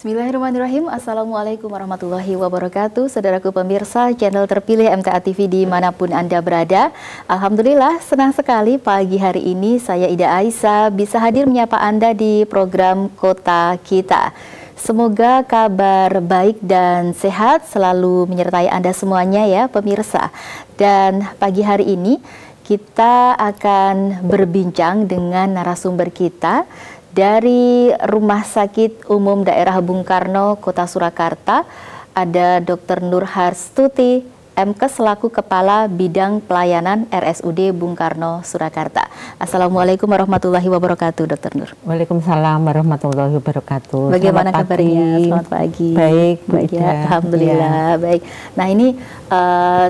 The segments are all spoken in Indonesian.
Bismillahirrahmanirrahim. Assalamualaikum warahmatullahi wabarakatuh. Saudaraku pemirsa channel terpilih MTA TV dimanapun Anda berada. Alhamdulillah senang sekali pagi hari ini saya Ida Aisyah bisa hadir menyapa Anda di program Kota Kita. Semoga kabar baik dan sehat selalu menyertai Anda semuanya ya pemirsa. Dan pagi hari ini kita akan berbincang dengan narasumber kita dari Rumah Sakit Umum Daerah Bung Karno, Kota Surakarta. Ada Dr. Nur Harstuti, MKes selaku Kepala Bidang Pelayanan RSUD Bung Karno, Surakarta. Assalamualaikum warahmatullahi wabarakatuh, Dr. Nur. Waalaikumsalam warahmatullahi wabarakatuh. Bagaimana kabarnya? Selamat pagi. Baik, baik ya, alhamdulillah. Ya. Baik. Nah ini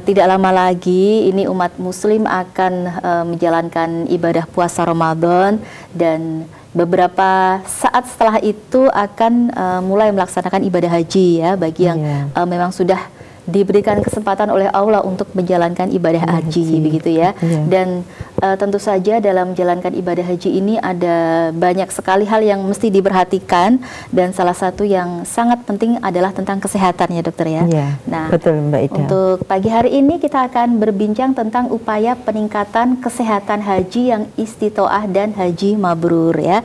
tidak lama lagi ini umat Muslim akan menjalankan ibadah puasa Ramadan dan beberapa saat setelah itu akan mulai melaksanakan ibadah haji ya bagi yang memang sudah diberikan kesempatan oleh Allah untuk menjalankan ibadah haji begitu ya. Dan tentu saja dalam menjalankan ibadah haji ini ada banyak sekali hal yang mesti diperhatikan dan salah satu yang sangat penting adalah tentang kesehatan ya dokter ya. Nah, betul Mbak Ida. Untuk pagi hari ini kita akan berbincang tentang upaya peningkatan kesehatan haji yang istitoah dan haji mabrur ya.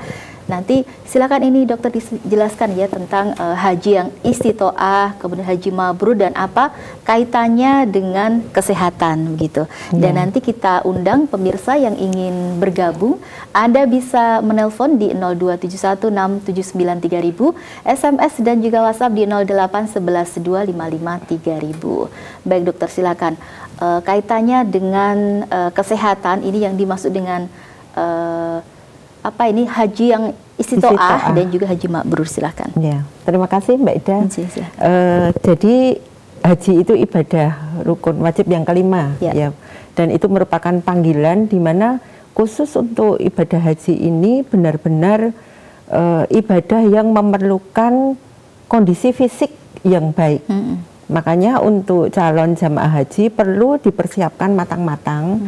Nanti silakan ini dokter dijelaskan ya tentang haji yang istitoah, kemudian haji mabrur dan apa kaitannya dengan kesehatan begitu. Dan nanti kita undang pemirsa yang ingin bergabung, Anda bisa menelpon di 02716793000, SMS dan juga WhatsApp di 08112553000. Baik dokter silakan. Kaitannya dengan kesehatan ini yang dimaksud dengan apa ini haji yang istitoah dan juga haji mabrur, silakan. Ya, terima kasih Mbak Ida. Jadi haji itu ibadah rukun wajib yang kelima ya. Dan itu merupakan panggilan di mana khusus untuk ibadah haji ini benar-benar ibadah yang memerlukan kondisi fisik yang baik. Makanya untuk calon jamaah haji perlu dipersiapkan matang-matang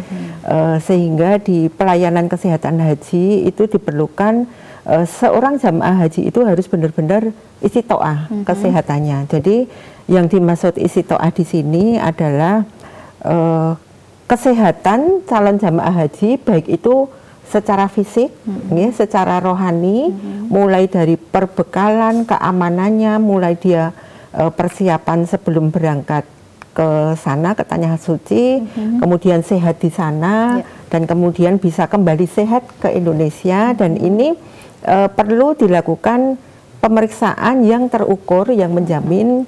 sehingga di pelayanan kesehatan haji itu diperlukan seorang jamaah haji itu harus benar-benar istitoah kesehatannya. Jadi yang dimaksud istitoah di sini adalah kesehatan calon jamaah haji baik itu secara fisik, ya, secara rohani, mulai dari perbekalan, keamanannya, mulai dia persiapan sebelum berangkat ke sana ke Tanah Suci, kemudian sehat di sana dan kemudian bisa kembali sehat ke Indonesia dan ini perlu dilakukan pemeriksaan yang terukur yang menjamin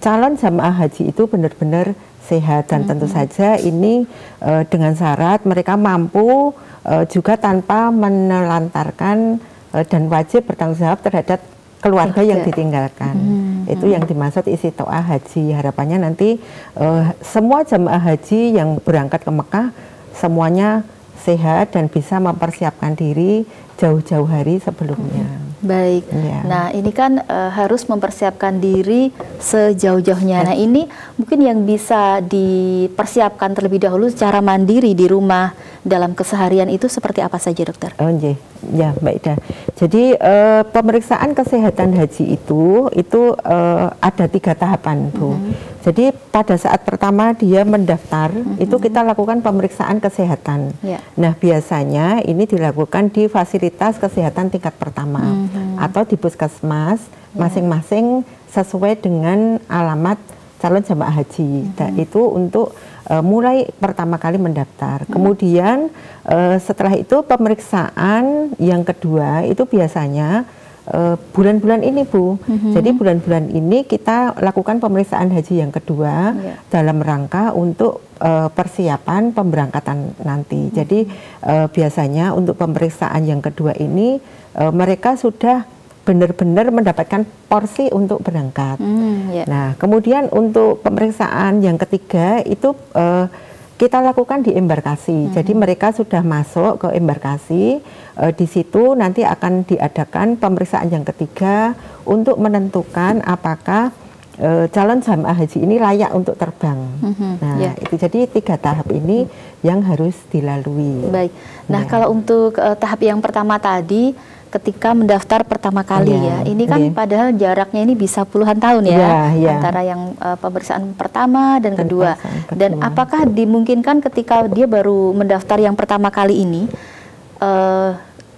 calon jamaah haji itu benar-benar sehat dan tentu saja ini dengan syarat mereka mampu juga tanpa menelantarkan dan wajib bertanggung jawab terhadap keluarga yang ditinggalkan. Itu yang dimaksud istitoah haji. Harapannya nanti semua jamaah haji yang berangkat ke Mekah semuanya sehat dan bisa mempersiapkan diri jauh-jauh hari sebelumnya. Baik. Nah ini kan harus mempersiapkan diri sejauh-jauhnya. Nah ini mungkin yang bisa dipersiapkan terlebih dahulu secara mandiri di rumah dalam keseharian itu seperti apa saja dokter? Ya Mbak Ida. Jadi pemeriksaan kesehatan haji itu ada 3 tahapan Bu. Jadi pada saat pertama dia mendaftar itu kita lakukan pemeriksaan kesehatan. Nah biasanya ini dilakukan di fasilitas kesehatan tingkat pertama atau di puskesmas masing-masing sesuai dengan alamat calon jamaah haji. Itu untuk mulai pertama kali mendaftar. Kemudian setelah itu pemeriksaan yang kedua itu biasanya bulan-bulan ini Bu. Jadi bulan-bulan ini kita lakukan pemeriksaan haji yang kedua dalam rangka untuk persiapan pemberangkatan nanti. Jadi biasanya untuk pemeriksaan yang kedua ini mereka sudah benar-benar mendapatkan porsi untuk berangkat. Nah, kemudian untuk pemeriksaan yang ketiga itu kita lakukan di embarkasi. Jadi mereka sudah masuk ke embarkasi. Di situ nanti akan diadakan pemeriksaan yang ketiga untuk menentukan apakah calon jamaah haji ini layak untuk terbang. Nah, itu jadi 3 tahap ini yang harus dilalui. Baik. Nah, kalau untuk tahap yang pertama tadi ketika mendaftar pertama kali ya. Ini kan padahal jaraknya ini bisa puluhan tahun ya, antara yang pemeriksaan pertama dan kedua. Dan apakah dimungkinkan ketika dia baru mendaftar yang pertama kali ini,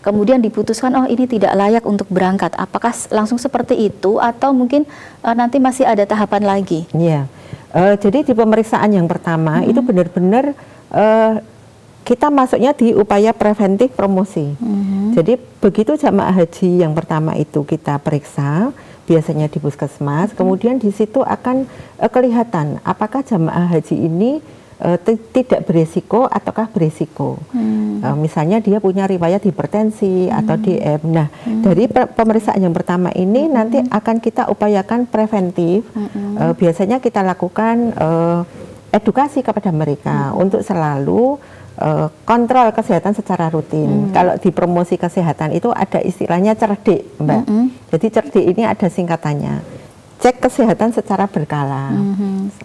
kemudian diputuskan oh ini tidak layak untuk berangkat? Apakah langsung seperti itu atau mungkin nanti masih ada tahapan lagi? Iya. Jadi di pemeriksaan yang pertama itu benar-benar kita masuknya di upaya preventif promosi. Jadi begitu jamaah haji yang pertama itu kita periksa, biasanya di puskesmas, kemudian di situ akan kelihatan apakah jamaah haji ini tidak beresiko ataukah beresiko. Misalnya dia punya riwayat hipertensi atau DM. Nah, dari pemeriksaan yang pertama ini nanti akan kita upayakan preventif. Biasanya kita lakukan edukasi kepada mereka untuk selalu kontrol kesehatan secara rutin. Kalau di promosi kesehatan itu ada istilahnya cerdik, Mbak. Jadi cerdik ini ada singkatannya. Cek kesehatan secara berkala.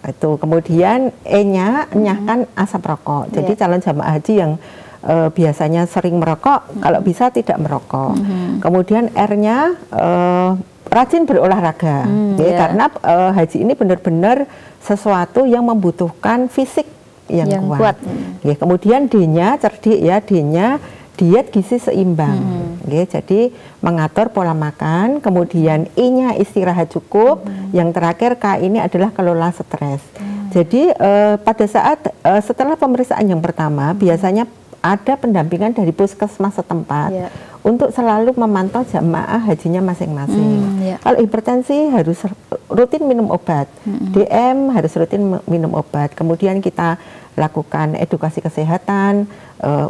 Itu kemudian E-nya nyahkan asap rokok. Jadi calon jamaah haji yang biasanya sering merokok, kalau bisa tidak merokok. Kemudian R-nya rajin berolahraga. Karena haji ini benar-benar sesuatu yang membutuhkan fisik yang kuat. Kemudian D-nya cerdik ya, D-nya diet gizi seimbang. Jadi mengatur pola makan, kemudian I-nya istirahat cukup, yang terakhir K ini adalah kelola stres. Jadi pada saat setelah pemeriksaan yang pertama biasanya ada pendampingan dari puskesmas setempat untuk selalu memantau jamaah hajinya masing-masing. Kalau hipertensi harus rutin minum obat, DM harus rutin minum obat. Kemudian kita lakukan edukasi kesehatan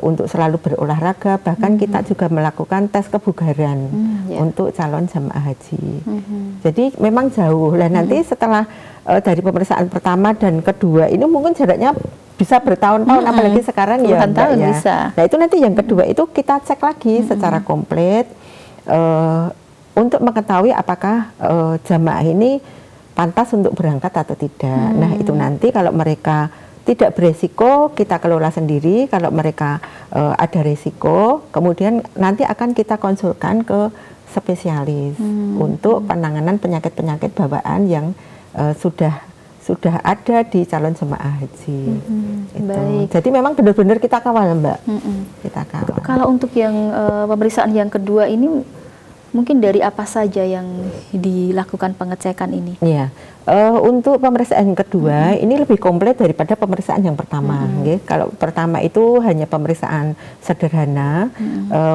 untuk selalu berolahraga, bahkan kita juga melakukan tes kebugaran untuk calon jamaah haji. Jadi memang jauh. Lah nanti setelah dari pemeriksaan pertama dan kedua ini mungkin jaraknya bisa bertahun-tahun, apalagi sekarang ya, tahun ya. Bisa. Nah itu nanti yang kedua itu kita cek lagi secara komplit untuk mengetahui apakah jamaah ini pantas untuk berangkat atau tidak. Nah itu nanti kalau mereka tidak beresiko kita kelola sendiri, kalau mereka ada resiko kemudian nanti akan kita konsulkan ke spesialis untuk penanganan penyakit-penyakit bawaan yang sudah ada di calon jemaah haji. Baik. Jadi memang benar-benar kita kawal, Mbak. Kita kawal. Kalau untuk yang pemeriksaan yang kedua ini, mungkin dari apa saja yang dilakukan pengecekan ini? Iya. Untuk pemeriksaan yang kedua ini lebih komplit daripada pemeriksaan yang pertama. Kalau pertama itu hanya pemeriksaan sederhana.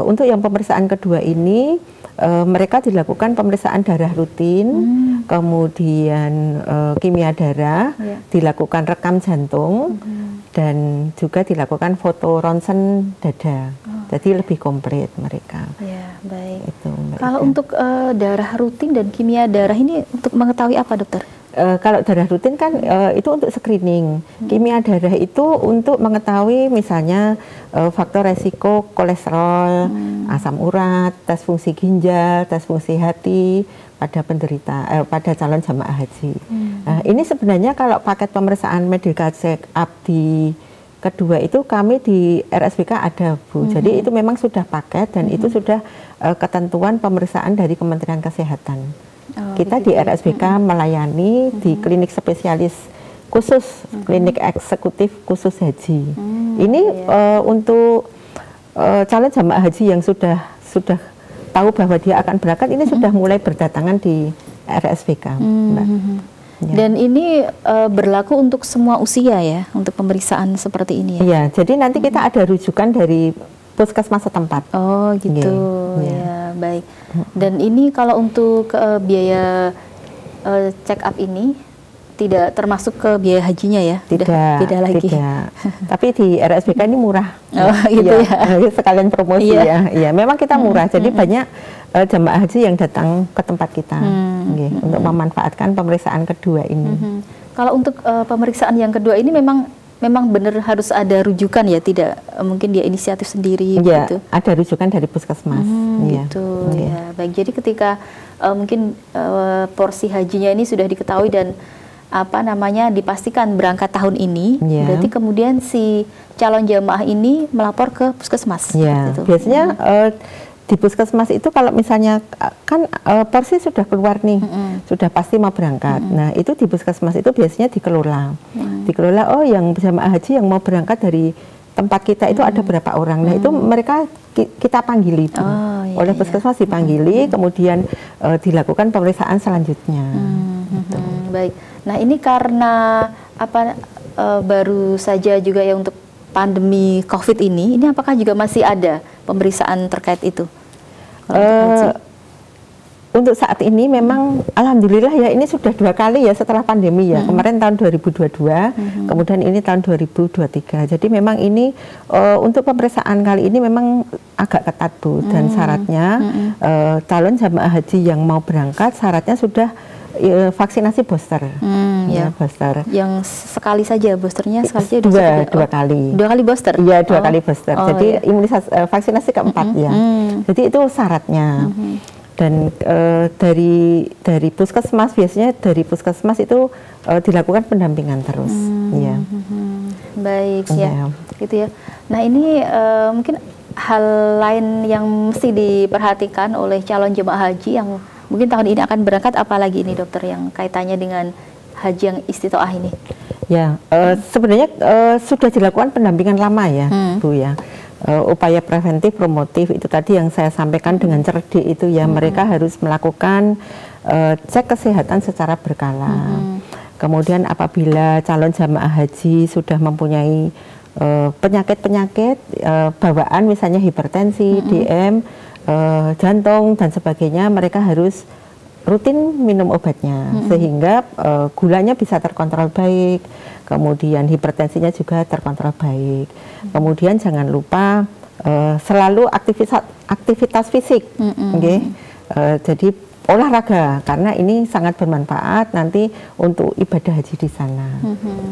Untuk yang pemeriksaan kedua ini mereka dilakukan pemeriksaan darah rutin, kemudian kimia darah, dilakukan rekam jantung, dan juga dilakukan foto ronsen dada. Jadi lebih komplit mereka. Ya, baik. Itu, kalau untuk darah rutin dan kimia darah ini untuk mengetahui apa, dokter? Kalau darah rutin kan itu untuk screening. Kimia darah itu untuk mengetahui misalnya faktor resiko kolesterol, asam urat, tes fungsi ginjal, tes fungsi hati pada penderita pada calon jamaah haji. Ini sebenarnya kalau paket pemeriksaan medical check up di kedua itu kami di RSBK ada, Bu. Jadi itu memang sudah paket dan itu sudah ketentuan pemeriksaan dari Kementerian Kesehatan. Kita di RSBK melayani di klinik spesialis khusus, klinik eksekutif khusus haji. Ini untuk calon jamaah haji yang sudah tahu bahwa dia akan berangkat, ini sudah mulai berdatangan di RSBK, Mbak. Dan ini berlaku untuk semua usia ya, untuk pemeriksaan seperti ini ya? Iya, jadi nanti kita ada rujukan dari puskesmas setempat. Oh gitu, ya baik. Dan ini kalau untuk biaya check up ini tidak termasuk ke biaya hajinya ya? Tidak, beda lagi. Tidak. Tapi di RSBK ini murah. Oh gitu ya. Sekalian promosi ya. Iya, memang kita murah. Jadi banyak jemaah haji yang datang ke tempat kita untuk memanfaatkan pemeriksaan kedua ini. Kalau untuk pemeriksaan yang kedua ini memang benar harus ada rujukan ya, tidak mungkin dia inisiatif sendiri ya, gitu. Ada rujukan dari puskesmas. Gitu ya. Baik, jadi ketika mungkin porsi hajinya ini sudah diketahui dan dipastikan berangkat tahun ini, berarti kemudian si calon jamaah ini melapor ke puskesmas. Ya, gitu. Biasanya di puskesmas itu kalau misalnya kan porsi sudah keluar nih, sudah pasti mau berangkat. Nah itu di puskesmas itu biasanya dikelola, dikelola. Oh yang jamaah haji yang mau berangkat dari tempat kita itu ada berapa orang. Nah itu mereka kita panggili oleh puskesmas dipanggili, kemudian dilakukan pemeriksaan selanjutnya. Gitu. Baik. Nah ini karena apa baru saja juga ya untuk pandemi COVID ini apakah juga masih ada pemeriksaan terkait itu? Untuk saat ini memang alhamdulillah ya ini sudah 2 kali ya setelah pandemi ya. Kemarin tahun 2022, kemudian ini tahun 2023. Jadi memang ini untuk pemeriksaan kali ini memang agak ketat Bu, dan syaratnya calon jamaah haji yang mau berangkat syaratnya sudah vaksinasi booster. Ya, booster. Yang sekali saja boosternya sekali saja dua kali. 2 kali booster. Iya, 2 kali booster. Jadi imunisasi vaksinasi keempat ya. Jadi itu syaratnya. Dan dari puskesmas biasanya dari puskesmas itu dilakukan pendampingan terus. Ya. Baik ya. Gitu ya. Nah, ini mungkin hal lain yang mesti diperhatikan oleh calon jemaah haji yang mungkin tahun ini akan berangkat, apalagi ini dokter yang kaitannya dengan haji yang istitoah ini? Ya, sebenarnya sudah dilakukan pendampingan lama ya, Bu ya. Upaya preventif promotif itu tadi yang saya sampaikan dengan cerdik itu ya, mereka harus melakukan cek kesehatan secara berkala. Kemudian apabila calon jamaah haji sudah mempunyai penyakit-penyakit bawaan, misalnya hipertensi, DM, jantung dan sebagainya, mereka harus rutin minum obatnya sehingga gulanya bisa terkontrol baik, kemudian hipertensinya juga terkontrol baik. Kemudian jangan lupa selalu aktivitas fisik, jadi olahraga, karena ini sangat bermanfaat nanti untuk ibadah haji di sana.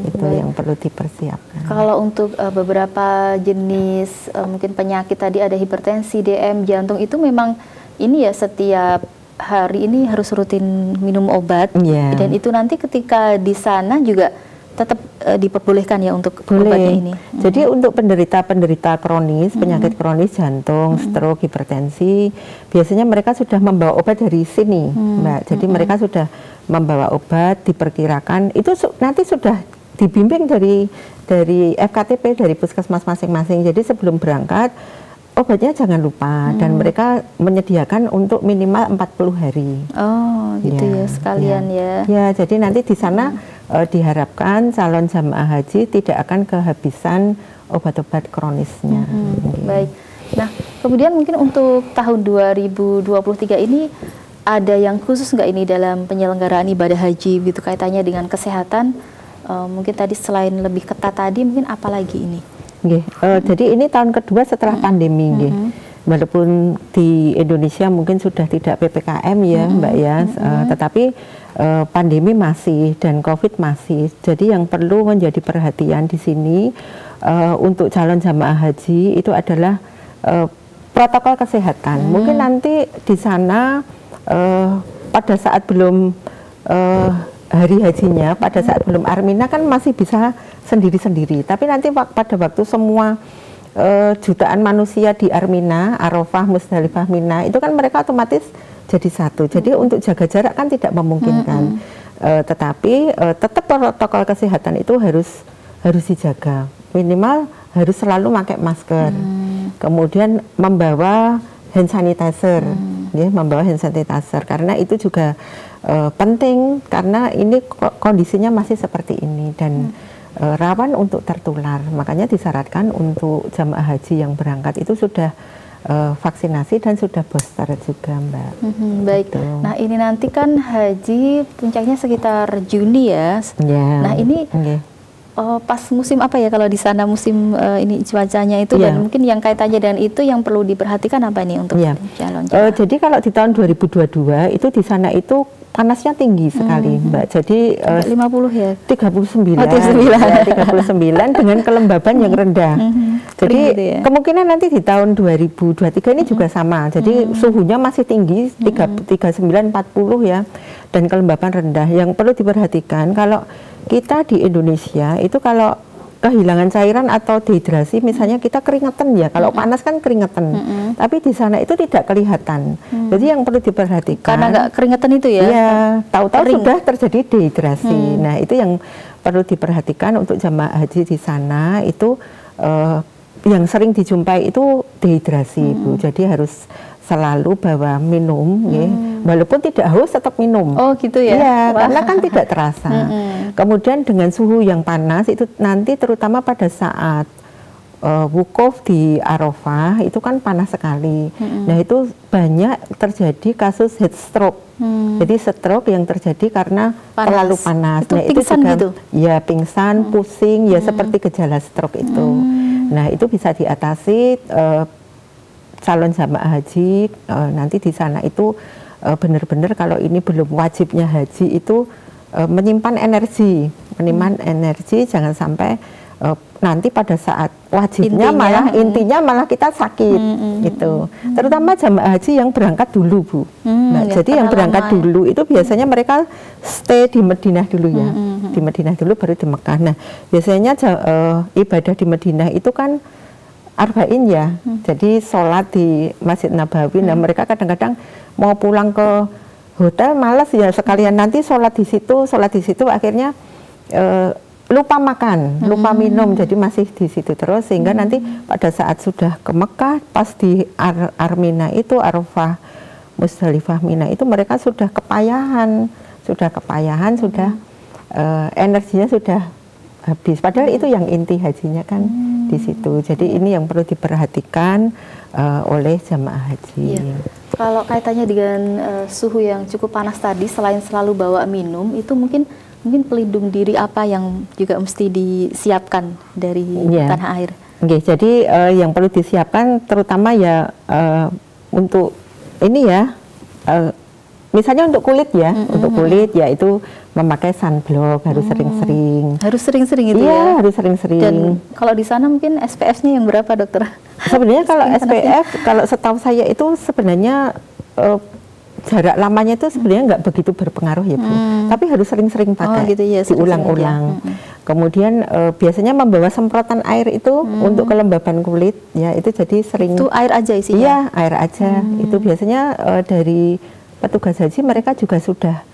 Itu yang perlu dipersiapkan. Kalau untuk beberapa jenis mungkin penyakit tadi ada hipertensi, DM, jantung, itu memang ini ya setiap hari ini harus rutin minum obat, dan itu nanti ketika di sana juga tetap diperbolehkan ya untuk obatnya ini. Jadi untuk penderita kronis, penyakit kronis jantung, stroke, hipertensi, biasanya mereka sudah membawa obat dari sini, Mbak. Jadi mereka sudah membawa obat, diperkirakan itu nanti sudah dibimbing dari FKTP, dari puskesmas masing-masing. Jadi sebelum berangkat obatnya jangan lupa, dan mereka menyediakan untuk minimal 40 hari. Oh, gitu ya sekalian ya. Ya, jadi nanti di sana diharapkan calon jamaah haji tidak akan kehabisan obat-obat kronisnya. Baik. Nah, kemudian mungkin untuk tahun 2023 ini ada yang khusus nggak ini dalam penyelenggaraan ibadah haji gitu kaitannya dengan kesehatan? Mungkin tadi selain lebih ketat tadi, mungkin apa lagi ini? Jadi ini tahun kedua setelah pandemi, walaupun di Indonesia mungkin sudah tidak PPKM ya, Mbak ya, tetapi pandemi masih dan COVID masih. Jadi yang perlu menjadi perhatian di sini untuk calon jamaah haji itu adalah protokol kesehatan. Mungkin nanti di sana pada saat belum hari hajinya, pada saat belum Armina kan masih bisa sendiri-sendiri. Tapi nanti pada waktu semua jutaan manusia di Armina, Arafah, Musdalifah, Mina, itu kan mereka otomatis jadi satu. Jadi untuk jaga jarak kan tidak memungkinkan. Tetapi tetap protokol kesehatan itu harus dijaga. Minimal harus selalu pakai masker. Kemudian membawa hand sanitizer, membawa hand sanitizer, karena itu juga penting, karena ini kondisinya masih seperti ini dan rawan untuk tertular. Makanya disyaratkan untuk jamaah haji yang berangkat itu sudah vaksinasi dan sudah booster juga, Mbak. Baik. Gitu. Nah ini nanti kan haji puncaknya sekitar Juni ya. Nah ini pas musim apa ya kalau di sana musim ini cuacanya itu, dan mungkin yang kaitannya dengan itu yang perlu diperhatikan apa nih untuk calon jamaah? Jadi kalau di tahun 2022 itu di sana itu panasnya tinggi sekali, Mbak. Jadi 50 ya? 39. Ya, 39 dengan kelembaban yang rendah. Jadi kemungkinan nanti di tahun 2023 ini juga sama. Jadi suhunya masih tinggi, 39-40 ya, dan kelembaban rendah. Yang perlu diperhatikan kalau kita di Indonesia itu kalau kehilangan cairan atau dehidrasi, misalnya kita keringetan ya, kalau panas kan keringetan, tapi di sana itu tidak kelihatan. Jadi yang perlu diperhatikan. Karena nggak keringetan itu ya? Iya, tahu-tahu sudah terjadi dehidrasi. Nah itu yang perlu diperhatikan untuk jamaah haji di sana itu yang sering dijumpai itu dehidrasi, Bu. Jadi harus selalu bawa minum, ya. Walaupun tidak haus tetap minum. Oh gitu ya? Iya, karena kan tidak terasa. Kemudian dengan suhu yang panas itu nanti terutama pada saat wukuf di Arafah itu kan panas sekali. Nah itu banyak terjadi kasus heat stroke. Jadi stroke yang terjadi karena terlalu panas. Itu nah pingsan itu juga, gitu? Ya pingsan, pusing, ya seperti gejala stroke itu. Nah itu bisa diatasi. Calon jamaah haji nanti di sana itu benar-benar kalau ini belum wajibnya haji itu menyimpan energi, jangan sampai nanti pada saat wajibnya intinya malah kita sakit gitu. Terutama jamaah haji yang berangkat dulu, Bu. Nah, jadi yang berangkat dulu itu biasanya mereka stay di Madinah dulu ya, di Madinah dulu baru di Mekah. Nah biasanya ibadah di Madinah itu kan arba'in ya, jadi sholat di Masjid Nabawi. Nah mereka kadang-kadang mau pulang ke hotel malas ya, sekalian nanti sholat di situ akhirnya lupa makan, lupa minum, jadi masih di situ terus sehingga nanti pada saat sudah ke Mekah pas di Armina itu Arafah, Musdalifah, Mina itu mereka sudah kepayahan, sudah energinya sudah habis. Padahal itu yang inti hajinya kan di situ. Jadi ini yang perlu diperhatikan oleh jamaah haji. Iya. Kalau kaitannya dengan suhu yang cukup panas tadi, selain selalu bawa minum, itu mungkin pelindung diri apa yang juga mesti disiapkan dari tanah air? Oke, jadi yang perlu disiapkan terutama ya untuk ini ya. Misalnya untuk kulit ya, untuk kulit ya itu memakai sunblock harus sering-sering. Harus sering-sering itu ya? Iya, harus sering-sering. Dan kalau di sana mungkin SPF-nya yang berapa, dokter? Sebenarnya kalau SPF, kalau setahu saya itu sebenarnya jarak lamanya itu sebenarnya nggak begitu berpengaruh ya, Bu. Tapi harus sering-sering pakai, gitu ya, diulang-ulang. Kemudian biasanya membawa semprotan air itu untuk kelembaban kulit, ya itu jadi sering. Itu air aja isinya? Iya, air aja. Itu biasanya dari petugas haji mereka juga sudah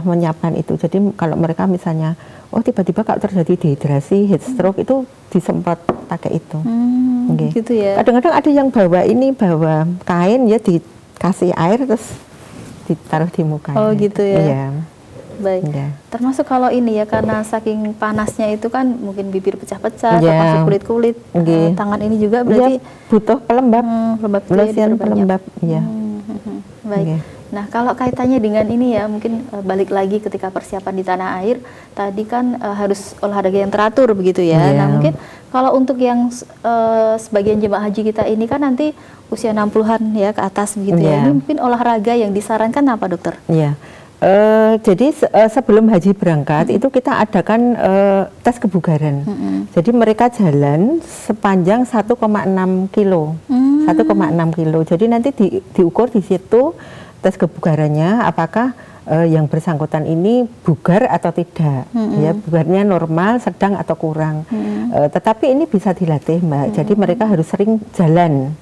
menyiapkan itu. Jadi kalau mereka misalnya, tiba-tiba kalau terjadi dehidrasi, heat stroke itu disemprot pakai itu. Gitu ya. Kadang-kadang ada yang bawa kain ya dikasih air terus ditaruh di muka. Oh gitu ya. Iya. Baik. Ya. Termasuk kalau ini ya karena saking panasnya itu kan mungkin bibir pecah-pecah, termasuk kulit-kulit, tangan ini juga berarti butuh pelembab, lotion pelembab. Iya. Baik. Nah, kalau kaitannya dengan ini ya, mungkin balik lagi ketika persiapan di tanah air, tadi kan harus olahraga yang teratur begitu ya. Nah, mungkin kalau untuk yang sebagian jemaah haji kita ini kan nanti usia 60-an ya ke atas begitu ya. Ini mungkin olahraga yang disarankan apa, dokter? Iya. Jadi sebelum haji berangkat itu kita adakan tes kebugaran. Jadi mereka jalan sepanjang 1,6 kilo. 1,6 kilo. Jadi nanti diukur di situ tes kebugarannya apakah yang bersangkutan ini bugar atau tidak, ya bugarnya normal, sedang atau kurang. Tetapi ini bisa dilatih, Mbak. Jadi mereka harus sering jalan,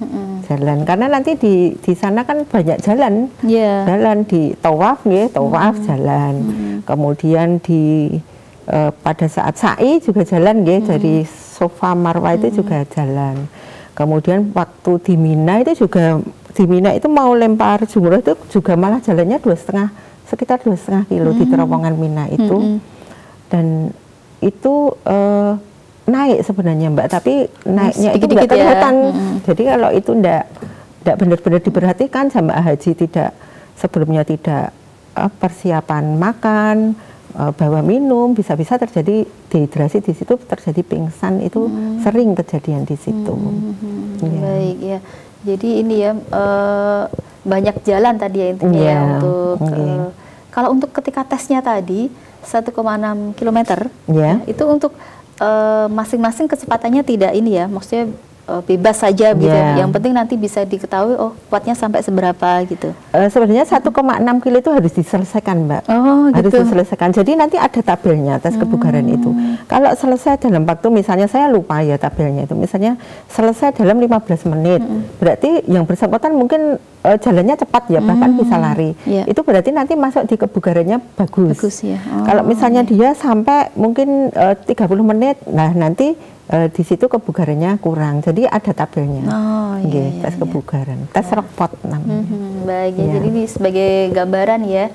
karena nanti di sana kan banyak jalan, jalan di tawaf, jalan. Kemudian pada saat sa'i juga jalan, dari Safa Marwah itu juga jalan. Kemudian waktu di Mina itu juga. Di Mina itu mau lempar jumroh itu juga malah jalannya sekitar 2,5 kilo di terowongan Mina itu. Dan itu naik sebenarnya, Mbak, tapi naiknya itu nggak kelihatan. Jadi kalau itu nggak benar-benar diperhatikan jamaah haji sebelumnya tidak persiapan makan, bawa minum, bisa-bisa terjadi dehidrasi di situ, terjadi pingsan, itu sering kejadian di situ. Baik ya. Jadi ini ya banyak jalan tadi ya intinya ya untuk kalau untuk ketika tesnya tadi 1,6 km itu untuk masing-masing kecepatannya tidak ini ya, maksudnya bebas saja gitu. Yang penting nanti bisa diketahui oh kuatnya sampai seberapa gitu. Sebenarnya 1,6 kilo itu harus diselesaikan, Mbak. Oh, gitu. Harus diselesaikan. Jadi nanti ada tabelnya tes kebugaran itu. Kalau selesai dalam waktu, misalnya saya lupa ya tabelnya itu, misalnya selesai dalam 15 menit, berarti yang bersangkutan mungkin jalannya cepat ya, bahkan bisa lari. Itu berarti nanti masuk di kebugarannya bagus. Bagus ya. Kalau misalnya dia sampai mungkin 30 menit, nah nanti di situ kebugarannya kurang, jadi ada tabelnya. Tes kebugaran, tes rapot namanya. Baik, jadi ini sebagai gambaran ya.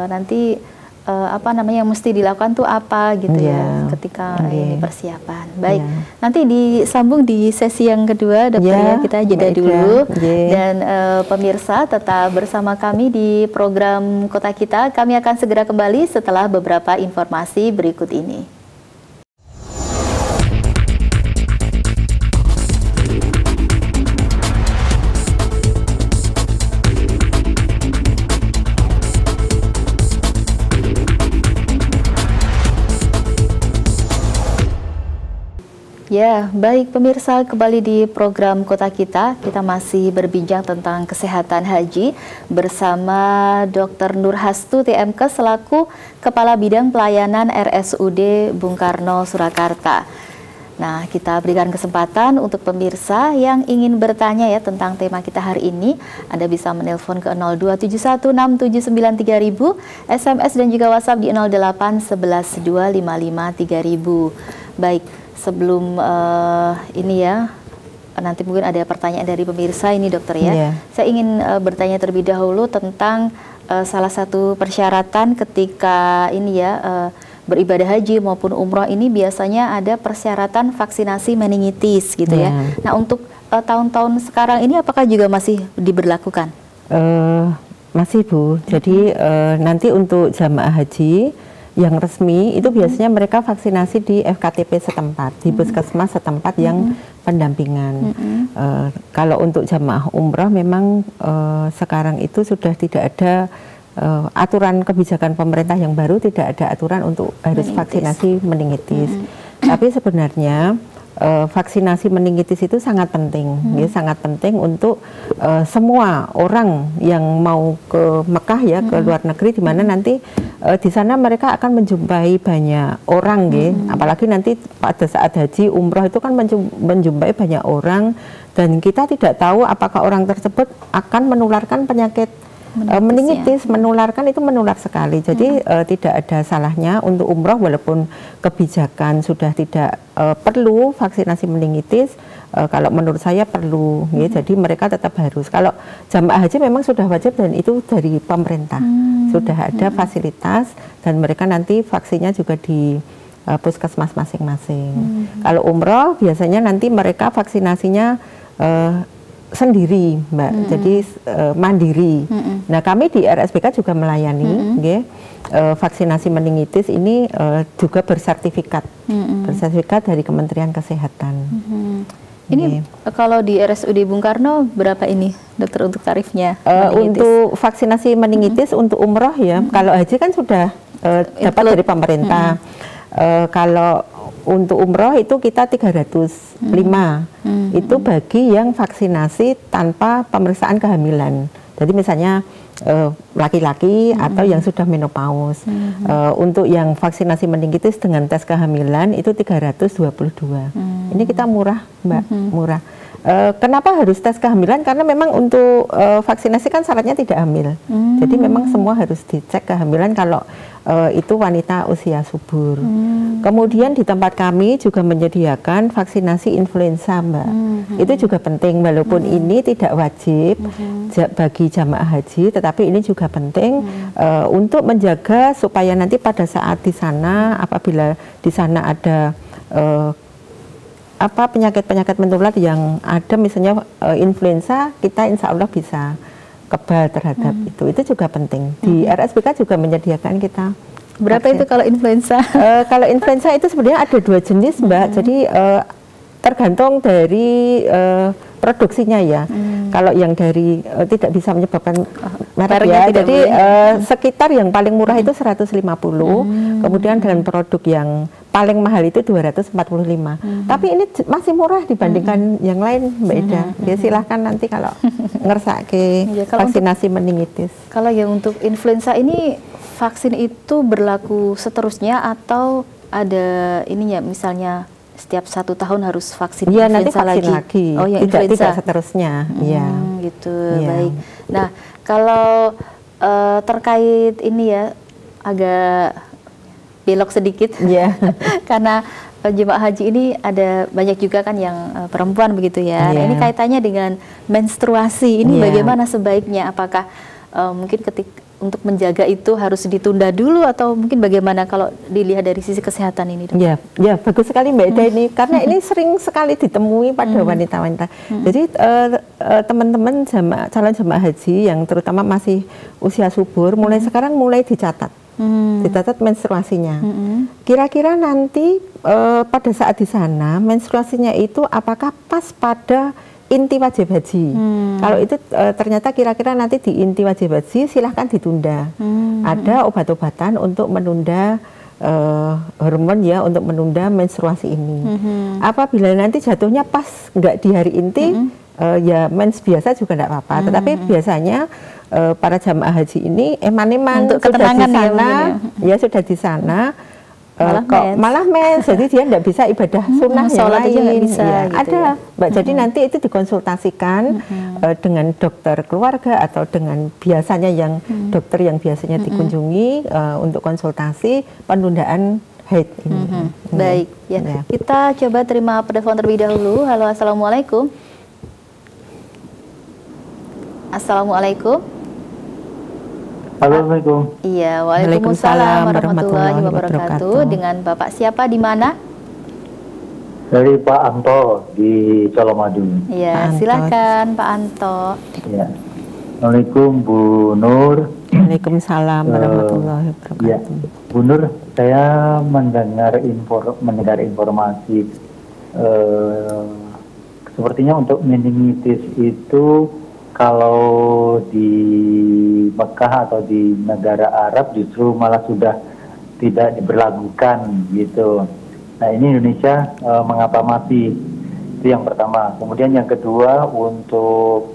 Nanti apa namanya yang mesti dilakukan tuh apa gitu ya ketika ini persiapan. Baik, nanti disambung di sesi yang kedua, dokter ya. Kita jeda dulu dan pemirsa tetap bersama kami di program Kota Kita. Kami akan segera kembali setelah beberapa informasi berikut ini. Ya, baik pemirsa, kembali di program Kota Kita. Kita masih berbincang tentang kesehatan haji bersama Dr. Nur Hastu TMK selaku Kepala Bidang Pelayanan RSUD Bung Karno Surakarta. Nah, kita berikan kesempatan untuk pemirsa yang ingin bertanya ya tentang tema kita hari ini. Anda bisa menelpon ke 02716793000, SMS dan juga WhatsApp di 08112553000. Baik. Sebelum ini ya, nanti mungkin ada pertanyaan dari pemirsa ini dokter ya. Saya ingin bertanya terlebih dahulu tentang salah satu persyaratan ketika ini ya beribadah haji maupun umroh ini biasanya ada persyaratan vaksinasi meningitis gitu ya. Nah untuk tahun-tahun sekarang ini apakah juga masih diberlakukan? Masih Bu, jadi nanti untuk jamaah haji yang resmi itu biasanya mereka vaksinasi di FKTP setempat, di puskesmas setempat yang pendampingan. Kalau untuk jamaah umrah memang sekarang itu sudah tidak ada aturan kebijakan pemerintah yang baru, tidak ada aturan untuk harus vaksinasi meningitis. Tapi sebenarnya vaksinasi meningitis itu sangat penting, ya, sangat penting untuk semua orang yang mau ke Mekah ya, ke luar negeri, di mana nanti di sana mereka akan menjumpai banyak orang, ya. Apalagi nanti pada saat haji umroh itu kan menjumpai banyak orang, dan kita tidak tahu apakah orang tersebut akan menularkan penyakit meningitis, menularkan itu menular sekali. Jadi tidak ada salahnya untuk umroh walaupun kebijakan sudah tidak perlu vaksinasi meningitis. Kalau menurut saya perlu, ya. Jadi mereka tetap harus. Kalau jamaah haji memang sudah wajib dan itu dari pemerintah sudah ada fasilitas dan mereka nanti vaksinnya juga di puskesmas masing-masing. Kalau umroh biasanya nanti mereka vaksinasinya sendiri, Mbak, jadi mandiri. Nah, kami di RSBK juga melayani, vaksinasi meningitis ini juga bersertifikat, bersertifikat dari Kementerian Kesehatan. Ini kalau di RSUD Bung Karno berapa ini, dokter, untuk tarifnya? Untuk vaksinasi meningitis untuk umroh ya, kalau haji kan sudah dapat dari pemerintah. Kalau untuk umroh itu kita 305, itu bagi yang vaksinasi tanpa pemeriksaan kehamilan. Jadi misalnya laki-laki atau yang sudah menopause. Untuk yang vaksinasi meningitis dengan tes kehamilan itu 322. Ini kita murah, Mbak, murah. Kenapa harus tes kehamilan? Karena memang untuk vaksinasi kan syaratnya tidak hamil. Jadi memang semua harus dicek kehamilan kalau itu wanita usia subur. Kemudian di tempat kami juga menyediakan vaksinasi influenza, Mbak. Itu juga penting, walaupun ini tidak wajib bagi jamaah haji, tetapi ini juga penting untuk menjaga supaya nanti pada saat di sana, apabila di sana ada penyakit-penyakit menular yang ada, misalnya influenza, kita insya Allah bisa kebal terhadap itu juga penting. Di RSBK juga menyediakan kita. Berapa vaksin. Itu kalau influenza? Kalau influenza itu sebenarnya ada 2 jenis, Mbak. Jadi tergantung dari produksinya ya. Kalau yang dari tidak bisa menyebabkan merek ya. Jadi sekitar yang paling murah itu 150. Kemudian dengan produk yang paling mahal itu 245. Tapi ini masih murah dibandingkan yang lain, Mbak Ida. Ya silahkan nanti kalau ngersake vaksinasi meningitis. Kalau yang untuk influenza ini vaksin itu berlaku seterusnya atau ada ininya, misalnya setiap 1 tahun harus vaksin influenza nanti vaksin lagi. Oh ya, tidak seterusnya. Iya. Gitu. Baik. Nah, kalau terkait ini ya agak belok sedikit, karena jemaah haji ini ada banyak juga kan yang perempuan begitu ya. Nah, ini kaitannya dengan menstruasi. Ini bagaimana sebaiknya? Apakah mungkin untuk menjaga itu harus ditunda dulu atau mungkin bagaimana kalau dilihat dari sisi kesehatan ini, Dok? Ya, bagus sekali Mbak Ida ini, karena ini sering sekali ditemui pada wanita-wanita. Jadi teman-teman calon jemaah haji yang terutama masih usia subur, mulai sekarang mulai dicatat menstruasinya. Kira-kira nanti pada saat di sana menstruasinya itu apakah pas pada inti wajib haji? Kalau itu ternyata kira-kira nanti di inti wajib haji, silahkan ditunda. Ada obat-obatan untuk menunda hormon ya, untuk menunda menstruasi ini. Apabila nanti jatuhnya pas nggak di hari inti, ya mens biasa juga nggak apa-apa. Tetapi biasanya para jamaah haji ini eman-eman sudah di sana, ya sudah di sana, malah mens, jadi dia tidak bisa ibadah sunnah yang lain. Bisa, gitu ada, Mbak. Jadi nanti itu dikonsultasikan dengan dokter keluarga atau dengan biasanya yang dokter yang biasanya dikunjungi untuk konsultasi penundaan haid ini. Baik, kita coba terima penelpon terlebih dahulu. Halo, assalamualaikum. Assalamualaikum. Assalamualaikum. Iya, waalaikumsalam warahmatullahi wabarakatuh. Dengan Bapak siapa di mana? Dari Pak Anto di Colomadu. Iya, silakan Pak Anto. Ya. Assalamualaikum Bu Nur. Waalaikumsalam warahmatullahi wabarakatuh. Ya, Bu Nur, saya mendengar informasi sepertinya untuk meningitis itu kalau di Mekah atau di negara Arab justru malah sudah tidak diberlakukan gitu. Nah, ini Indonesia mengapa masih? Itu yang pertama. Kemudian yang kedua, untuk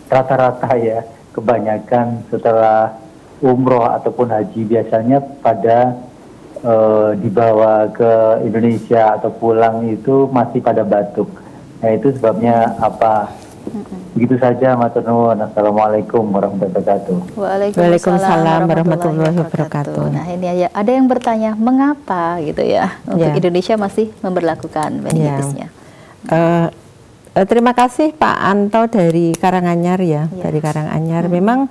rata-rata ya, kebanyakan setelah umroh ataupun haji biasanya pada dibawa ke Indonesia atau pulang itu masih pada batuk. Nah, itu sebabnya apa? Begitu saja, matur nuwun. Assalamualaikum warahmatullahi wabarakatuh. Waalaikumsalam warahmatullahi wabarakatuh. Nah, ini ada yang bertanya mengapa gitu ya untuk Indonesia masih memberlakukan meningitisnya. Terima kasih Pak Anto dari Karanganyar ya, dari Karanganyar. Memang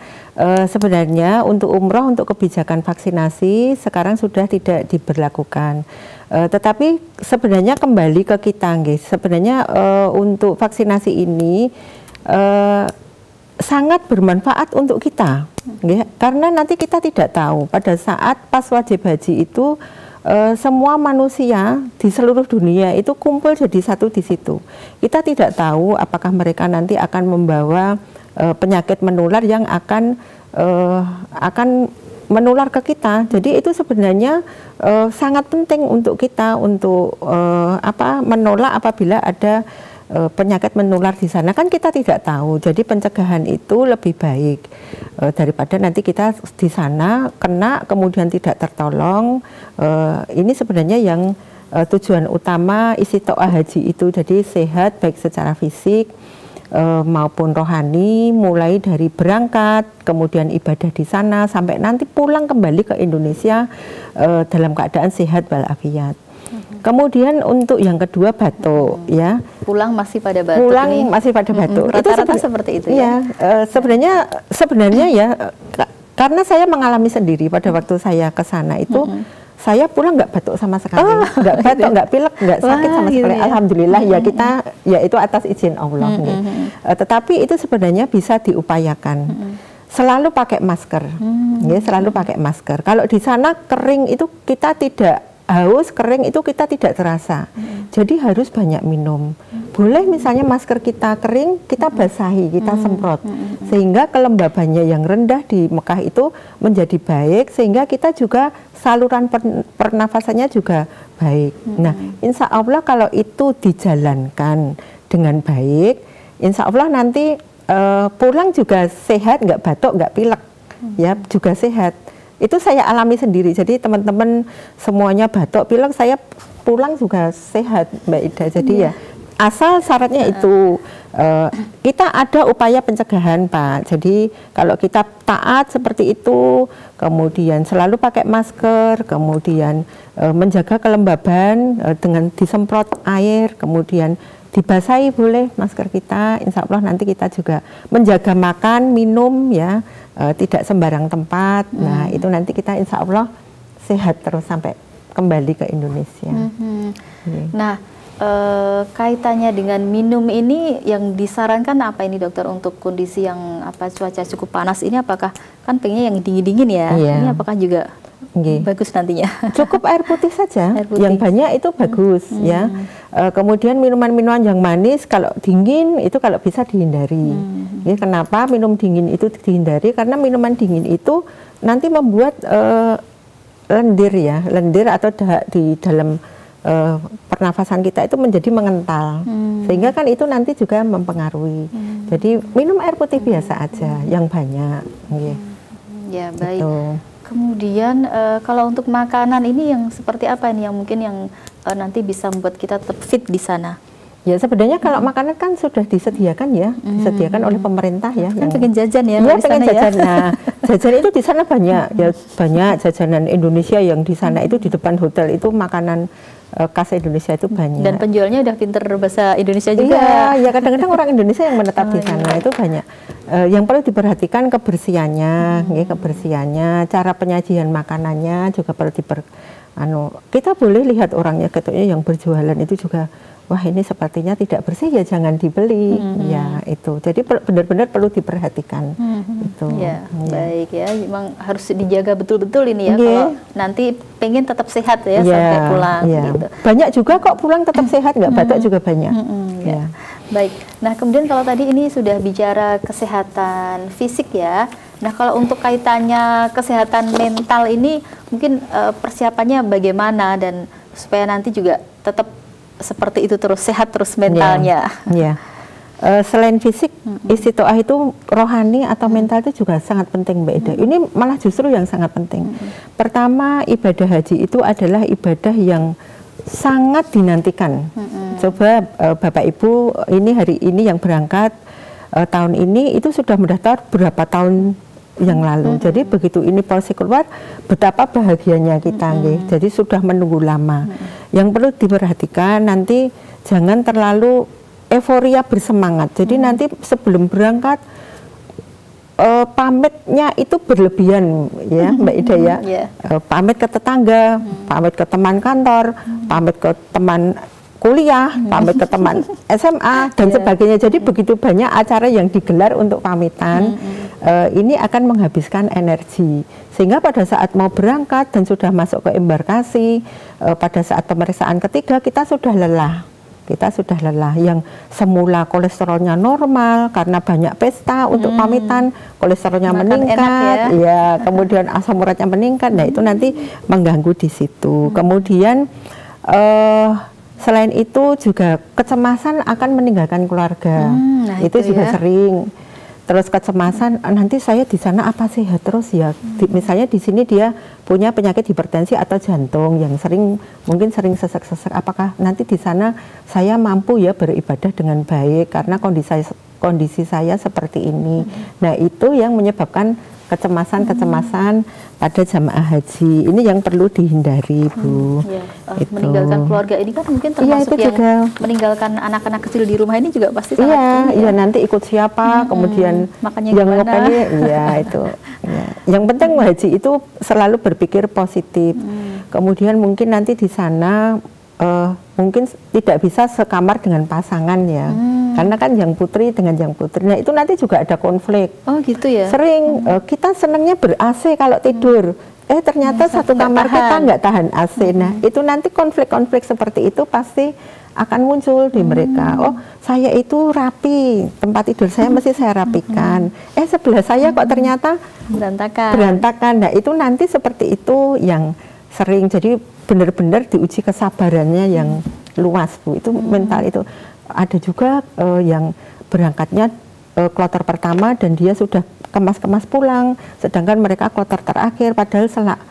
sebenarnya untuk umroh, untuk kebijakan vaksinasi sekarang sudah tidak diberlakukan. Tetapi sebenarnya kembali ke kita, guys. Sebenarnya untuk vaksinasi ini sangat bermanfaat untuk kita, karena nanti kita tidak tahu pada saat pas wajib haji itu semua manusia di seluruh dunia itu kumpul jadi satu di situ. Kita tidak tahu apakah mereka nanti akan membawa penyakit menular yang akan menular ke kita. Jadi itu sebenarnya sangat penting untuk kita untuk menolak apabila ada penyakit menular di sana. Kan kita tidak tahu. Jadi pencegahan itu lebih baik daripada nanti kita di sana kena kemudian tidak tertolong. Ini sebenarnya yang tujuan utama istiqtoah haji itu. Jadi sehat baik secara fisik maupun rohani, mulai dari berangkat, kemudian ibadah di sana, sampai nanti pulang kembali ke Indonesia dalam keadaan sehat walafiat. Kemudian untuk yang kedua batuk, ya. Pulang masih pada batuk. Pulang masih pada batuk. Rata-rata seperti itu ya. Sebenarnya ya, karena saya mengalami sendiri pada waktu saya ke sana itu. Saya pulang nggak batuk sama sekali, nggak batuk, nggak pilek, nggak sakit sama sekali. Ya? Alhamdulillah ya, kita ya itu atas izin Allah. Tetapi itu sebenarnya bisa diupayakan. Selalu pakai masker, selalu pakai masker. Kalau di sana kering itu kita tidak haus, kering itu kita tidak terasa. Jadi harus banyak minum. boleh misalnya masker kita kering, kita basahi, kita semprot. Sehingga kelembabannya yang rendah di Mekah itu menjadi baik, sehingga kita juga saluran pernafasannya juga baik. Nah, insya Allah kalau itu dijalankan dengan baik, insya Allah nanti pulang juga sehat, nggak batuk, nggak pilek, ya juga sehat. Itu saya alami sendiri. Jadi teman-teman semuanya batuk, pilek, saya pulang juga sehat, Mbak Ida. Jadi ya asal syaratnya itu kita ada upaya pencegahan, Pak. Jadi kalau kita taat seperti itu, kemudian selalu pakai masker, kemudian menjaga kelembaban dengan disemprot air, kemudian dibasahi boleh masker kita, insya Allah nanti kita juga menjaga makan, minum ya, tidak sembarang tempat. Nah itu nanti kita insya Allah sehat terus sampai kembali ke Indonesia. Nah, kaitannya dengan minum ini yang disarankan apa ini dokter untuk kondisi yang cuaca cukup panas ini, apakah kan pengennya yang dingin-dingin ya? Ini apakah juga bagus nantinya? Cukup air putih saja, air putih. Yang banyak itu bagus ya. Kemudian minuman-minuman yang manis kalau dingin itu kalau bisa dihindari. Ini kenapa minum dingin itu dihindari? Karena minuman dingin itu nanti membuat lendir ya, lendir atau di dalam pernafasan kita itu menjadi mengental, sehingga kan itu nanti juga mempengaruhi. Jadi minum air putih biasa aja, yang banyak. Ya baik. Gitu. Kemudian kalau untuk makanan ini yang seperti apa ini yang mungkin yang nanti bisa membuat kita tetap fit di sana? Ya sebenarnya kalau makanan kan sudah disediakan ya, disediakan oleh pemerintah ya. Kan pengen jajan ya? Iya pengen jajan. Ya? Nah, jajan itu di sana banyak, ya banyak jajanan Indonesia yang di sana itu di depan hotel itu makanan khas Indonesia itu banyak. Dan penjualnya udah pinter bahasa Indonesia juga. Iya, ya kadang-kadang orang Indonesia yang menetap di sana itu banyak. Yang perlu diperhatikan kebersihannya, kebersihannya, cara penyajian makanannya juga perlu kita boleh lihat orangnya katanya yang berjualan itu juga, wah ini sepertinya tidak bersih ya jangan dibeli. Ya itu, jadi benar-benar perlu diperhatikan. Itu. Ya, baik ya, memang harus dijaga betul-betul ini ya. Kalau nanti pengen tetap sehat ya sampai pulang. Gitu. Banyak juga kok pulang tetap sehat, nggak batuk juga banyak. Ya. Baik, nah kemudian kalau tadi ini sudah bicara kesehatan fisik ya. Nah kalau untuk kaitannya kesehatan mental ini mungkin persiapannya bagaimana dan supaya nanti juga tetap seperti itu terus sehat terus mentalnya. Selain fisik, istiqoah itu rohani atau mental itu juga sangat penting Mbak Ida. Ini malah justru yang sangat penting. Pertama, ibadah haji itu adalah ibadah yang sangat dinantikan. Coba Bapak Ibu ini hari ini yang berangkat tahun ini itu sudah mendaftar berapa tahun yang lalu. Jadi begitu ini polisi keluar, betapa bahagianya kita. Jadi sudah menunggu lama. Yang perlu diperhatikan nanti jangan terlalu euforia bersemangat. Jadi nanti sebelum berangkat pamitnya itu berlebihan ya Mbak Ida ya. Pamit ke tetangga, pamit ke teman kantor, pamit ke teman kuliah, pamit ke teman SMA dan sebagainya. Jadi begitu banyak acara yang digelar untuk pamitan. Ini akan menghabiskan energi. Sehingga pada saat mau berangkat dan sudah masuk ke embarkasi, pada saat pemeriksaan ketiga kita sudah lelah. Kita sudah lelah, yang semula kolesterolnya normal karena banyak pesta untuk pamitan, kolesterolnya meningkat, ya, kemudian asam uratnya meningkat. Nah itu nanti mengganggu di situ. Kemudian selain itu juga kecemasan akan meninggalkan keluarga. Itu juga sering. Terus kecemasan, nanti saya di sana apa sehat terus ya? Misalnya di sini dia punya penyakit hipertensi atau jantung yang mungkin sering sesek-sesek. Apakah nanti di sana saya mampu ya beribadah dengan baik karena kondisi saya seperti ini. Nah itu yang menyebabkan kecemasan pada jamaah haji. Ini yang perlu dihindari, Bu. Meninggalkan keluarga ini kan mungkin termasuk yang juga meninggalkan anak-anak kecil di rumah ini juga pasti sangat Iya, nanti ikut siapa, kemudian makanya yang ngopeni, itu. Yang penting haji itu selalu berpikir positif. Kemudian mungkin nanti di sana mungkin tidak bisa sekamar dengan pasangan ya. Karena kan yang putri dengan yang putri. Nah itu nanti juga ada konflik. Oh gitu ya? Sering, kita senangnya ber-AC kalau tidur. ternyata satu kamar kita nggak tahan AC. Nah, itu nanti konflik-konflik seperti itu pasti akan muncul di mereka. Oh, saya itu rapi, tempat tidur saya mesti saya rapikan. Sebelah saya kok ternyata berantakan. Nah, itu nanti seperti itu yang sering. Jadi benar-benar diuji kesabarannya yang luas, Bu. Itu mental itu. Ada juga yang berangkatnya kloter pertama dan dia sudah kemas-kemas pulang, sedangkan mereka kloter terakhir, padahal selak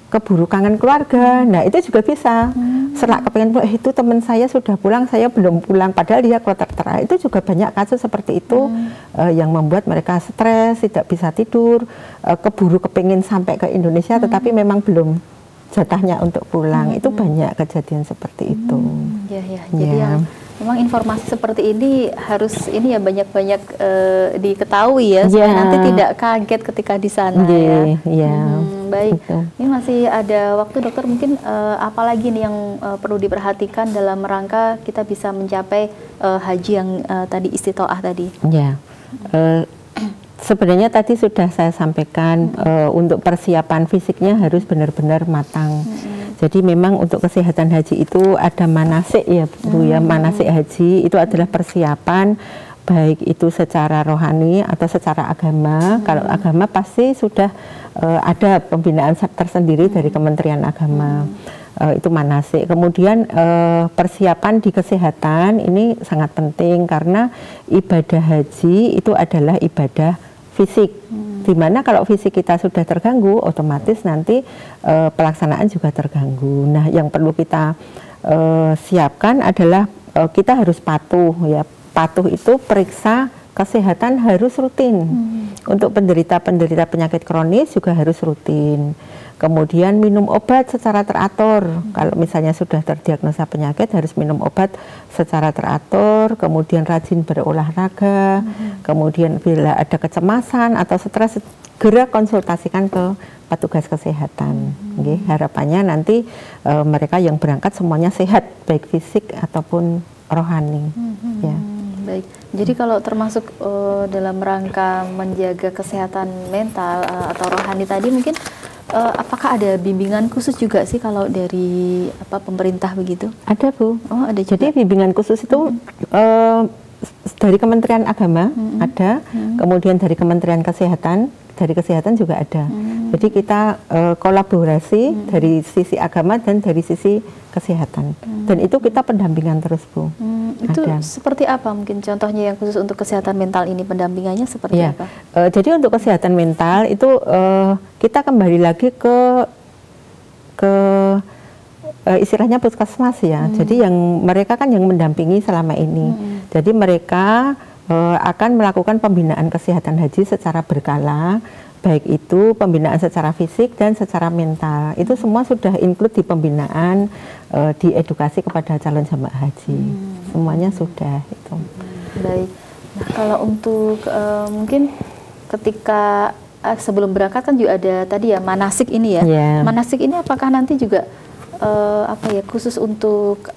keburu kangen keluarga. Nah, itu juga bisa. Selak kepengen pulang, itu teman saya sudah pulang, saya belum pulang, padahal dia kloter terakhir. Itu juga banyak kasus seperti itu yang membuat mereka stres, tidak bisa tidur, keburu kepengen sampai ke Indonesia, tetapi memang belum jatahnya untuk pulang. Itu banyak kejadian seperti itu. Jadi yang memang informasi seperti ini harus banyak-banyak diketahui ya, supaya nanti tidak kaget ketika di sana baik. Betul. Ini masih ada waktu, dokter, mungkin apalagi nih yang perlu diperhatikan dalam rangka kita bisa mencapai haji yang tadi istitoah tadi? Sebenarnya tadi sudah saya sampaikan, untuk persiapan fisiknya harus benar-benar matang. Jadi memang untuk kesehatan haji itu ada manasik ya, Bu ya. Manasik haji itu adalah persiapan, baik itu secara rohani atau secara agama. Kalau agama pasti sudah ada pembinaan tersendiri dari Kementerian Agama. Itu manasik. Kemudian persiapan di kesehatan ini sangat penting karena ibadah haji itu adalah ibadah fisik, dimana kalau fisik kita sudah terganggu, otomatis nanti pelaksanaan juga terganggu. Nah, yang perlu kita siapkan adalah kita harus patuh ya. Patuh itu periksa kesehatan harus rutin. Untuk penderita-penderita penyakit kronis juga harus rutin. Kemudian minum obat secara teratur. Kalau misalnya sudah terdiagnosa penyakit harus minum obat secara teratur. Kemudian rajin berolahraga. Kemudian bila ada kecemasan atau stres, segera konsultasikan ke petugas kesehatan. Harapannya nanti mereka yang berangkat semuanya sehat, baik fisik ataupun rohani. Ya. Baik. Jadi kalau termasuk dalam rangka menjaga kesehatan mental atau rohani tadi, mungkin apakah ada bimbingan khusus juga sih kalau dari pemerintah begitu? Ada, Bu. Oh, ada juga. Jadi bimbingan khusus itu dari Kementerian Agama ada, kemudian dari Kementerian Kesehatan, dari Kesehatan juga ada. Jadi kita kolaborasi dari sisi agama dan dari sisi kesehatan. Dan itu kita pendampingan terus, Bu. Itu seperti apa mungkin contohnya yang khusus untuk kesehatan mental ini, pendampingannya seperti apa? Jadi untuk kesehatan mental itu kita kembali lagi ke istilahnya puskesmas ya. Jadi yang mereka kan yang mendampingi selama ini. Jadi mereka akan melakukan pembinaan kesehatan haji secara berkala, baik itu pembinaan secara fisik dan secara mental. Itu semua sudah include di pembinaan, di edukasi kepada calon jamaah haji. Semuanya sudah itu. Baik. Nah, kalau untuk mungkin ketika sebelum berangkat kan juga ada tadi ya manasik ini ya. Manasik ini apakah nanti juga khusus untuk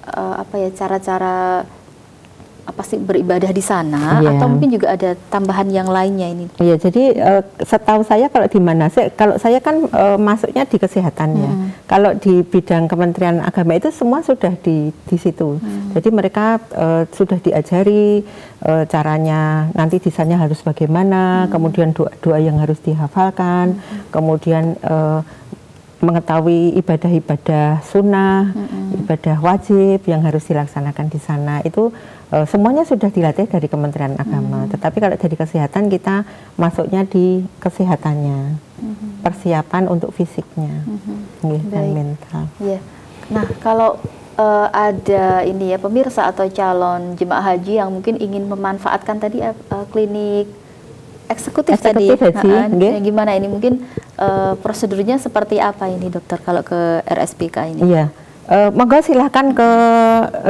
cara-cara beribadah di sana, atau mungkin juga ada tambahan yang lainnya ini? Iya, jadi setahu saya kalau di manasik, kalau saya kan masuknya di kesehatan ya. Kalau di bidang Kementerian Agama itu semua sudah di situ. Jadi mereka sudah diajari caranya nanti desainnya harus bagaimana, kemudian doa yang harus dihafalkan, kemudian mengetahui ibadah-ibadah sunnah, ibadah wajib yang harus dilaksanakan di sana. Itu semuanya sudah dilatih dari Kementerian Agama. Tetapi kalau dari kesehatan kita masuknya di kesehatannya, persiapan untuk fisiknya, dan mental. Nah, kalau ada ini ya pemirsa atau calon jemaah haji yang mungkin ingin memanfaatkan tadi klinik eksekutif tadi, gimana ini mungkin prosedurnya seperti apa ini, dokter, kalau ke RSPK ini? Monggo silahkan ke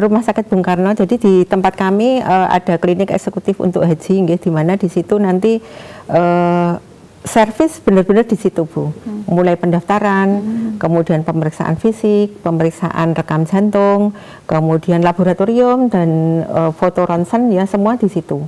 Rumah Sakit Bung Karno. Jadi di tempat kami ada klinik eksekutif untuk haji, di mana di situ nanti servis benar-benar di situ, Bu. Mulai pendaftaran, kemudian pemeriksaan fisik, pemeriksaan rekam jantung, kemudian laboratorium dan foto ronsen ya, semua di situ.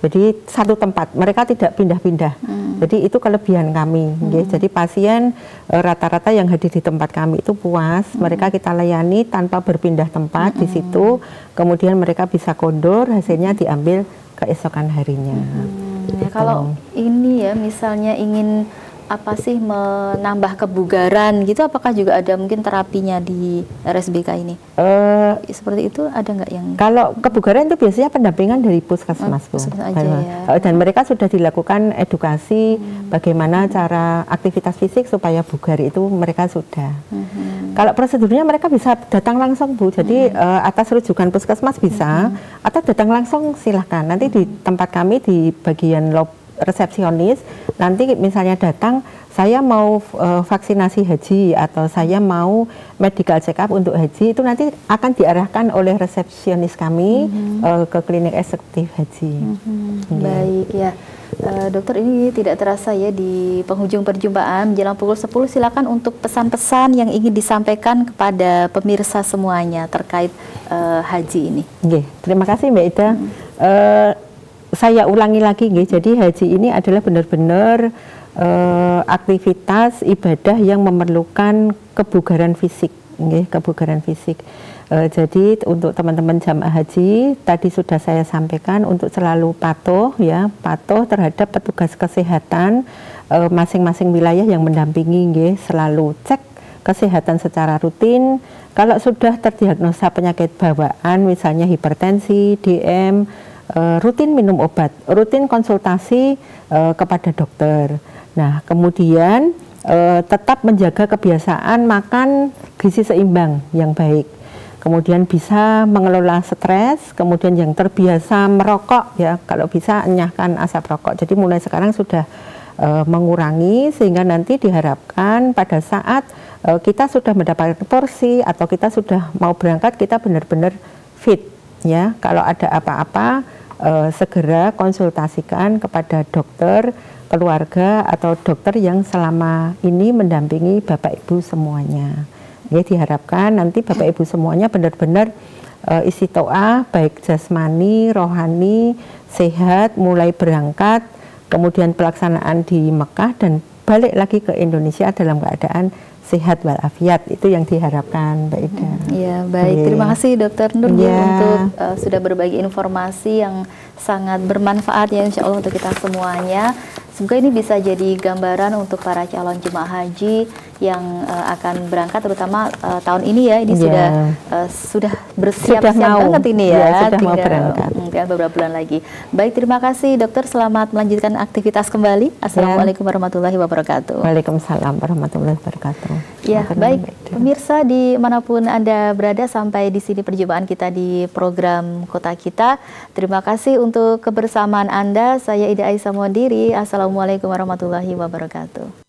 Jadi satu tempat, mereka tidak pindah-pindah. Jadi itu kelebihan kami. Jadi pasien rata-rata yang hadir di tempat kami itu puas. Mereka kita layani tanpa berpindah tempat di situ. Kemudian mereka bisa kondur, hasilnya diambil keesokan harinya. Ya, kalau ini ya misalnya ingin apa sih menambah kebugaran gitu, apakah juga ada mungkin terapinya di RSBK ini? Seperti itu ada nggak yang? Kalau kebugaran itu biasanya pendampingan dari puskesmas, Bu. Aja, ya. Dan mereka sudah dilakukan edukasi bagaimana cara aktivitas fisik supaya bugar itu mereka sudah. Kalau prosedurnya mereka bisa datang langsung, Bu. Jadi atas rujukan puskesmas bisa, atau datang langsung silahkan. Nanti di tempat kami di bagian resepsionis, nanti misalnya datang, saya mau vaksinasi haji atau saya mau medical check up untuk haji, itu nanti akan diarahkan oleh resepsionis kami ke klinik eksekutif haji. Baik ya. Dokter, ini tidak terasa ya di penghujung perjumpaan menjelang pukul 10, silakan untuk pesan-pesan yang ingin disampaikan kepada pemirsa semuanya terkait haji ini. Terima kasih Mbak Ida. Saya ulangi lagi, jadi haji ini adalah benar-benar aktivitas ibadah yang memerlukan kebugaran fisik, kebugaran fisik. Jadi untuk teman-teman jamaah haji tadi sudah saya sampaikan untuk selalu patuh terhadap petugas kesehatan masing-masing wilayah yang mendampingi, selalu cek kesehatan secara rutin. Kalau sudah terdiagnosa penyakit bawaan, misalnya hipertensi, DM, rutin minum obat, rutin konsultasi kepada dokter. Nah, kemudian tetap menjaga kebiasaan makan gizi seimbang yang baik. Kemudian bisa mengelola stres, kemudian yang terbiasa merokok ya, kalau bisa enyahkan asap rokok. Jadi mulai sekarang sudah mengurangi, sehingga nanti diharapkan pada saat kita sudah mendapatkan porsi atau kita sudah mau berangkat, kita benar-benar fit ya. Kalau ada apa-apa segera konsultasikan kepada dokter keluarga atau dokter yang selama ini mendampingi Bapak Ibu semuanya. Ya, diharapkan nanti Bapak Ibu semuanya benar-benar istiqoah baik jasmani, rohani, sehat mulai berangkat, kemudian pelaksanaan di Mekah dan balik lagi ke Indonesia dalam keadaan sehat walafiat. Itu yang diharapkan, Mbak Ida. Ya, baik. Terima kasih Dokter Nur untuk sudah berbagi informasi yang sangat bermanfaat ya insya Allah untuk kita semuanya. Semoga ini bisa jadi gambaran untuk para calon jemaah haji yang akan berangkat, terutama tahun ini ya, ini sudah bersiap-siap banget ini ya, sudah mau berangkat. Tinggal beberapa bulan lagi. Baik, terima kasih Dokter, selamat melanjutkan aktivitas kembali. Assalamualaikum warahmatullahi wabarakatuh. Waalaikumsalam warahmatullahi wabarakatuh. Ya, baik pemirsa dimanapun Anda berada, sampai di sini perjumpaan kita di program Kota Kita. Terima kasih untuk kebersamaan Anda. Saya Ida Aisyah Mondiri. Assalamualaikum warahmatullahi wabarakatuh.